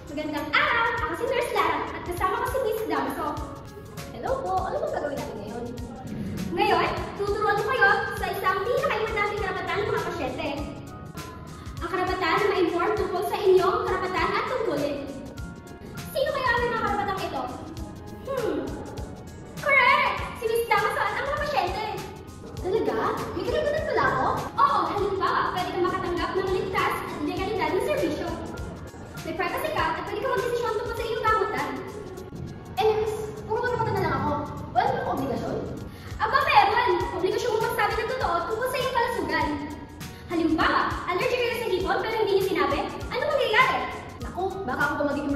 Magandang araw! Ako si Nurse Lara at kasama ko si Miss Damso. Hello po! Ano bang gagawin natin ngayon? Ngayon, tuturuan ko kayo sa isang pinaka-importanting karapatan ng mga pasyente. Ang karapatan na ma-inform tungkol sa inyong karapatan at tungkulin. Sino kaya ang mga karapatang ito? Correct! Si Miss Damso at ang mga pasyente. Talaga? May karapatan pala ako? Oo, halimbawa, pwede kang makatanggap ng ligtas at hindi kalidad ng serbisyo. May privacy ka at pwede ka mag-desisyon tungkol sa iyong gamutan. Anyways, puro karapatan na lang ako. Wala naman akong obligasyon. Aba, meron! Obligasyon mo magsabi ng totoo tungkol sa iyong kalusugan. Halimbawa, allergic kayo sa hipon pero hindi niyo sinabi, ano mangyayari? Naku, baka ako ba maging